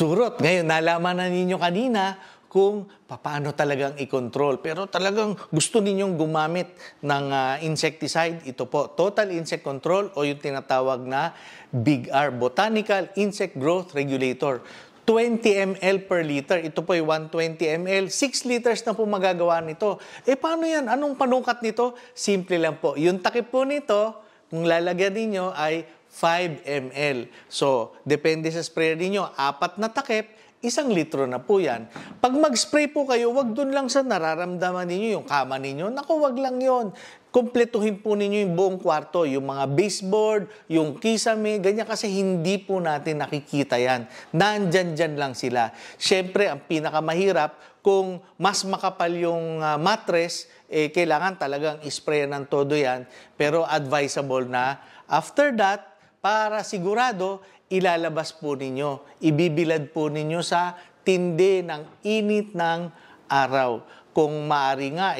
surot. Ngayon, nalaman na ninyo kanina kung paano talagang i-control. Pero talagang gusto ninyong gumamit ng insecticide. Ito po, Total Insect Control o yung tinatawag na Big R, Botanical Insect Growth Regulator. 20 ml per liter. Ito po ay 120 ml. 6 liters na po magagawa nito. Paano yan? Anong panukat nito? Simple lang po. Yung takip po nito, kung lalagyan ninyo ay 5 ml. So, depende sa sprayer ninyo. 4 na takip, 1 litro na po yan. Pag mag-spray po kayo, wag dun lang sa nararamdaman ninyo, yung kama ninyo. Naku, wag lang yon. Kumpletuhin po ninyo yung buong kwarto, yung mga baseboard, yung kisame, ganyan kasi hindi po natin nakikita yan. Nandyan-dyan lang sila. Siyempre, ang pinakamahirap, kung mas makapal yung mattress, kailangan talagang isprayan ng todo yan. Pero advisable na after that, para sigurado, ilalabas po ninyo, ibibilad po ninyo sa tindi ng init ng araw. Kung maaari nga,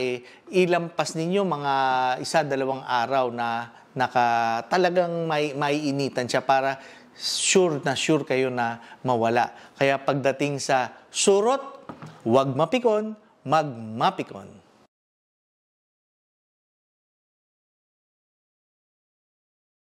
ilampas ninyo mga 1-2 araw na talagang maiinitan siya para sure kayo na mawala. Kaya pagdating sa surot, huwag mapikon, magmapikon.